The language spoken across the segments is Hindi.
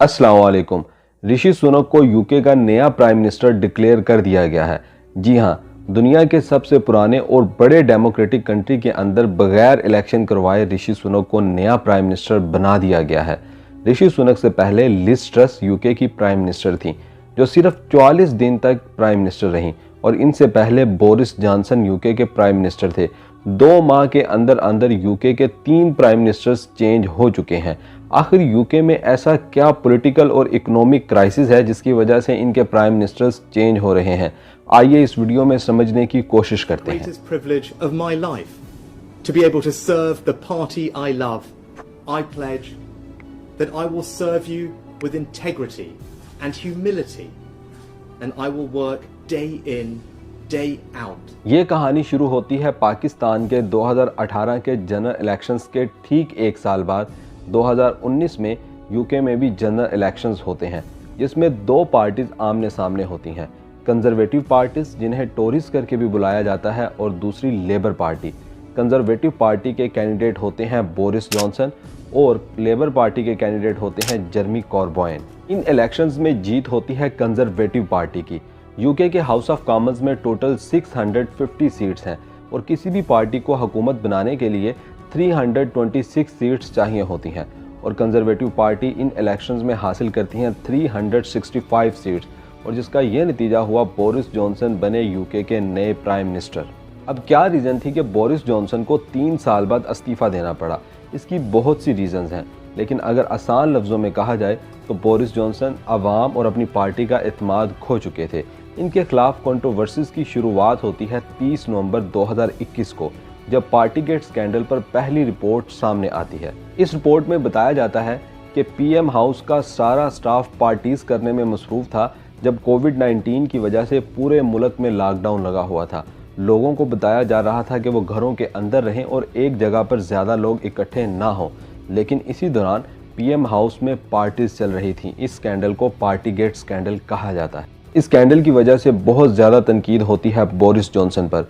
अस्सलाम वालेकुम। ऋषि सुनक को यूके का नया प्राइम मिनिस्टर डिक्लेयर कर दिया गया है। जी हाँ, दुनिया के सबसे पुराने और बड़े डेमोक्रेटिक कंट्री के अंदर बगैर इलेक्शन करवाए ऋषि सुनक को नया प्राइम मिनिस्टर बना दिया गया है। ऋषि सुनक से पहले लिज ट्रस यूके की प्राइम मिनिस्टर थी, जो सिर्फ 44 दिन तक प्राइम मिनिस्टर रहीं, और इनसे पहले बोरिस जॉनसन यूके के प्राइम मिनिस्टर थे। 2 माह के अंदर अंदर यूके के 3 प्राइम मिनिस्टर्स चेंज हो चुके हैं। आखिर यूके में ऐसा क्या पॉलिटिकल और इकोनॉमिक क्राइसिस है जिसकी वजह से इनके प्राइम मिनिस्टर्स चेंज हो रहे हैं? आइए इस वीडियो में समझने की कोशिश करते हैं। Privilege of my life to be able to serve the party I love. I pledge that I will serve you with integrity and humility, and I will work day in, day out. ये कहानी शुरू होती है पाकिस्तान के 2018 के जनरल इलेक्शंस के ठीक 1 साल बाद। 2019 में यूके में भी जनरल इलेक्शंस होते हैं, जिसमें 2 पार्टीज आमने सामने होती हैं। कंजर्वेटिव पार्टीज, जिन्हें टोरीज करके भी बुलाया जाता है, और दूसरी लेबर पार्टी। कंजर्वेटिव पार्टी के कैंडिडेट होते हैं बोरिस जॉनसन और लेबर पार्टी के कैंडिडेट होते हैं जेरेमी कॉर्बाइन। इन इलेक्शंस में जीत होती है कंजर्वेटिव पार्टी की। यूके के हाउस ऑफ कॉमन्स में टोटल 650 सीट्स हैं, और किसी भी पार्टी को हुकूमत बनाने के लिए 326 सीट्स चाहिए होती हैं, और कंजर्वेटिव पार्टी इन इलेक्शंस में हासिल करती हैं 365 सीट्स, और जिसका यह नतीजा हुआ बोरिस जॉनसन बने यूके के नए प्राइम मिनिस्टर। अब क्या रीज़न थी कि बोरिस जॉनसन को 3 साल बाद इस्तीफ़ा देना पड़ा? इसकी बहुत सी रीज़न्स हैं, लेकिन अगर आसान लफ्ज़ों में कहा जाए तो बोरिस जॉनसन अवाम और अपनी पार्टी का एतमाद खो चुके थे। इनके खिलाफ कंट्रोवर्सीज की शुरुआत होती है 30 नवंबर 2021 को, जब पार्टीगेट स्कैंडल पर पहली रिपोर्ट सामने आती है। इस रिपोर्ट में बताया जाता है कि पीएम हाउस का सारा स्टाफ पार्टीज करने में मसरूफ था जब कोविड-19 की वजह से पूरे मुल्क में लॉकडाउन लगा हुआ था। लोगों को बताया जा रहा था कि वो घरों के अंदर रहें और एक जगह पर ज़्यादा लोग इकट्ठे ना हों, लेकिन इसी दौरान पीएम हाउस में पार्टीज चल रही थी। इस स्कैंडल को पार्टीगेट स्कैंडल कहा जाता है। इस स्कैंडल की वजह से बहुत ज़्यादा तनकीद होती है बोरिस जॉनसन पर।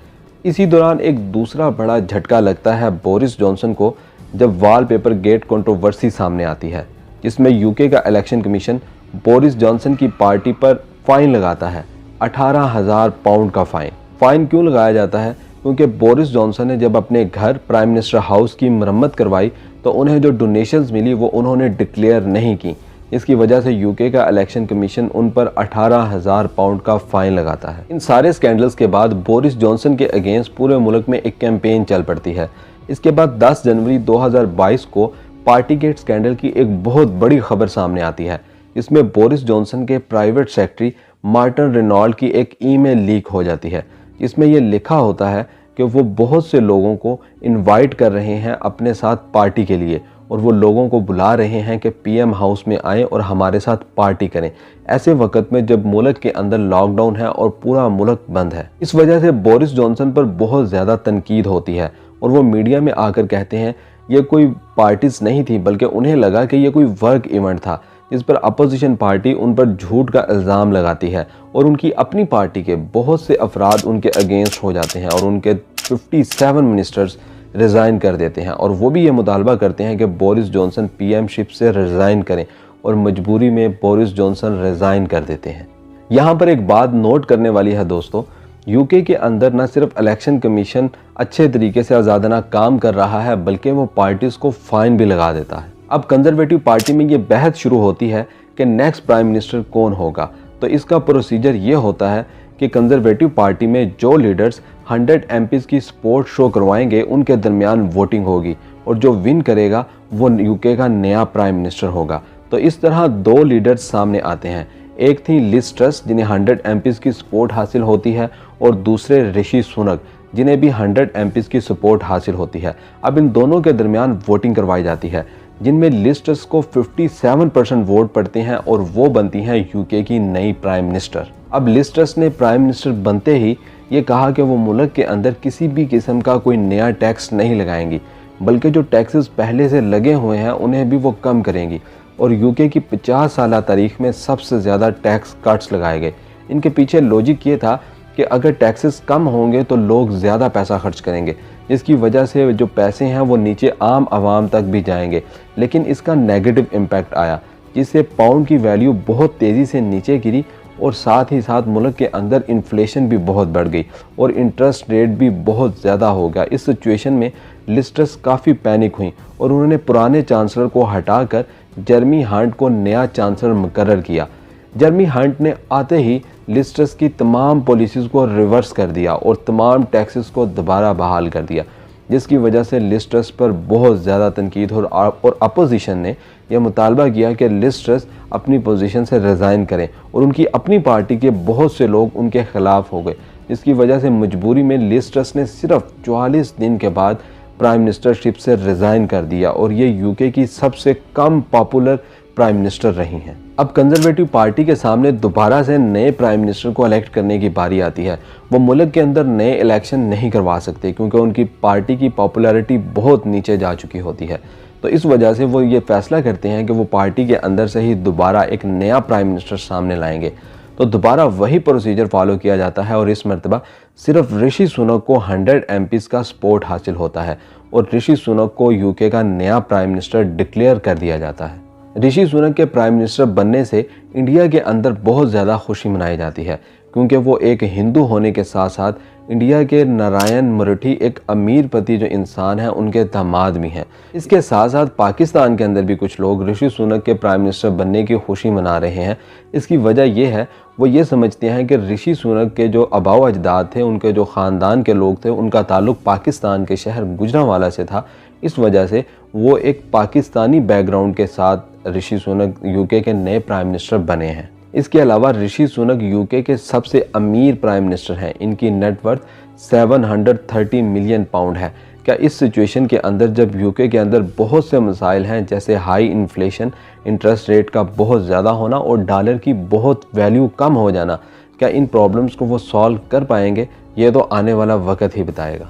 इसी दौरान एक दूसरा बड़ा झटका लगता है बोरिस जॉनसन को, जब वॉलपेपर गेट कंट्रोवर्सी सामने आती है, जिसमें यूके का इलेक्शन कमीशन बोरिस जॉनसन की पार्टी पर फाइन लगाता है, 18,000 पाउंड का फाइन। फाइन क्यों लगाया जाता है? क्योंकि बोरिस जॉनसन ने जब अपने घर प्राइम मिनिस्टर हाउस की मरम्मत करवाई तो उन्हें जो डोनेशंस मिली वो उन्होंने डिक्लेयर नहीं की। इसकी वजह से यूके का इलेक्शन कमीशन उन पर 18,000 पाउंड का फाइन लगाता है। इन सारे स्कैंडल्स के बाद बोरिस जॉनसन के अगेंस्ट पूरे मुल्क में एक कैंपेन चल पड़ती है। इसके बाद 10 जनवरी 2022 को पार्टीगेट स्कैंडल की एक बहुत बड़ी खबर सामने आती है, जिसमें बोरिस जॉनसन के प्राइवेट सेक्रेटरी मार्टिन रेनॉल्ड की एक ईमेल लीक हो जाती है, जिसमें यह लिखा होता है कि वो बहुत से लोगों को इनवाइट कर रहे हैं अपने साथ पार्टी के लिए, और वो लोगों को बुला रहे हैं कि पीएम हाउस में आएं और हमारे साथ पार्टी करें, ऐसे वक्त में जब मुल्क के अंदर लॉकडाउन है और पूरा मुल्क बंद है। इस वजह से बोरिस जॉनसन पर बहुत ज़्यादा तनकीद होती है, और वो मीडिया में आकर कहते हैं ये कोई पार्टीज नहीं थी, बल्कि उन्हें लगा कि ये कोई वर्क इवेंट था, जिस पर अपोजिशन पार्टी उन पर झूठ का इल्ज़ाम लगाती है, और उनकी अपनी पार्टी के बहुत से अफराद उनके अगेंस्ट हो जाते हैं, और उनके 57 मिनिस्टर्स रिज़ाइन कर देते हैं, और वो भी ये मुतालबा करते हैं कि बोरिस जॉनसन पीएमशिप से रिज़ाइन करें, और मजबूरी में बोरिस जॉनसन रिज़ाइन कर देते हैं। यहाँ पर एक बात नोट करने वाली है दोस्तों, यूके के अंदर न सिर्फ इलेक्शन कमीशन अच्छे तरीके से आज़ादाना काम कर रहा है, बल्कि वो पार्टीज़ को फाइन भी लगा देता है। अब कंजर्वेटिव पार्टी में ये बहस शुरू होती है कि नेक्स्ट प्राइम मिनिस्टर कौन होगा। तो इसका प्रोसीजर ये होता है कि कंजर्वेटिव पार्टी में जो लीडर्स 100 एमपीज़ की सपोर्ट शो करवाएंगे उनके दरमियान वोटिंग होगी, और जो विन करेगा वो यूके का नया प्राइम मिनिस्टर होगा। तो इस तरह 2 लीडर्स सामने आते हैं। एक थी लिज ट्रस, जिन्हें 100 एमपीज़ की सपोर्ट हासिल होती है, और दूसरे ऋषि सुनक, जिन्हें भी 100 एमपीज़ की सपोर्ट हासिल होती है। अब इन दोनों के दरमियान वोटिंग करवाई जाती है, जिनमें लिज ट्रस को 57% वोट पड़ते हैं, और वो बनती हैं यूके की नई प्राइम मिनिस्टर। अब लिज ट्रस ने प्राइम मिनिस्टर बनते ही ये कहा कि वो मुल्क के अंदर किसी भी किस्म का कोई नया टैक्स नहीं लगाएंगी, बल्कि जो टैक्सेस पहले से लगे हुए हैं उन्हें भी वो कम करेंगी, और यूके की 50 साल तारीख में सबसे ज़्यादा टैक्स कट्स लगाए गए। इनके पीछे लॉजिक ये था कि अगर टैक्सेस कम होंगे तो लोग ज़्यादा पैसा खर्च करेंगे, जिसकी वजह से जो पैसे हैं वो नीचे आम आवाम तक भी जाएंगे। लेकिन इसका नेगेटिव इम्पैक्ट आया। जिससे पाउंड की वैल्यू बहुत तेज़ी से नीचे गिरी और साथ ही साथ मुल्क के अंदर इन्फ्लेशन भी बहुत बढ़ गई और इंटरेस्ट रेट भी बहुत ज़्यादा हो गया। इस सिचुएशन में लिज ट्रस काफ़ी पैनिक हुई और उन्होंने पुराने चांसलर को हटाकर जेरेमी हंट को नया चांसलर मुकर्रर किया। जेरेमी हंट ने आते ही लिज ट्रस की तमाम पॉलिसीज़ को रिवर्स कर दिया और तमाम टैक्सेस को दोबारा बहाल कर दिया, जिसकी वजह से लिज ट्रस पर बहुत ज़्यादा तनकीद और अपोजिशन ने यह मुतालबा किया कि लिज ट्रस अपनी पोजीशन से रिज़ाइन करें और उनकी अपनी पार्टी के बहुत से लोग उनके ख़िलाफ़ हो गए, जिसकी वजह से मजबूरी में लिज ट्रस ने सिर्फ 44 दिन के बाद प्राइम मिनिस्टरशिप से रिज़ाइन कर दिया और ये यूके की सबसे कम पॉपुलर प्राइम मिनिस्टर रही हैं। अब कंजर्वेटिव पार्टी के सामने दोबारा से नए प्राइम मिनिस्टर को इलेक्ट करने की बारी आती है। वो मुल्क के अंदर नए इलेक्शन नहीं करवा सकते क्योंकि उनकी पार्टी की पॉपुलैरिटी बहुत नीचे जा चुकी होती है। तो इस वजह से वो ये फैसला करते हैं कि वो पार्टी के अंदर से ही दोबारा एक नया प्राइम मिनिस्टर सामने लाएंगे। तो दोबारा वही प्रोसीजर फॉलो किया जाता है और इस मरतबा सिर्फ ऋषि सुनक को 100 MPs का सपोर्ट हासिल होता है और ऋषि सुनक को यूके का नया प्राइम मिनिस्टर डिक्लेयर कर दिया जाता है। ऋषि सुनक के प्राइम मिनिस्टर बनने से इंडिया के अंदर बहुत ज़्यादा खुशी मनाई जाती है क्योंकि वो एक हिंदू होने के साथ साथ इंडिया के नारायण मुरठी एक अमीर पति जो इंसान है उनके दामाद भी हैं। इसके साथ साथ पाकिस्तान के अंदर भी कुछ लोग ऋषि सुनक के प्राइम मिनिस्टर बनने की खुशी मना रहे हैं। इसकी वजह यह है वो ये समझते हैं कि ऋषि सुनक के जो आबाओ अजदाद थे, उनके जो ख़ानदान के लोग थे, उनका ताल्लुक़ पाकिस्तान के शहर गुजरांवाला से था। इस वजह से वो एक पाकिस्तानी बैकग्राउंड के साथ ऋषि सुनक यूके के नए प्राइम मिनिस्टर बने हैं। इसके अलावा ऋषि सुनक यूके के सबसे अमीर प्राइम मिनिस्टर हैं। इनकी नेटवर्थ 730 मिलियन पाउंड है। क्या इस सिचुएशन के अंदर जब यूके के अंदर बहुत से मसाइल हैं जैसे हाई इन्फ्लेशन, इंटरेस्ट रेट का बहुत ज़्यादा होना और डॉलर की बहुत वैल्यू कम हो जाना, क्या इन प्रॉब्लम्स को वो सॉल्व कर पाएंगे? ये तो आने वाला वक्त ही बताएगा।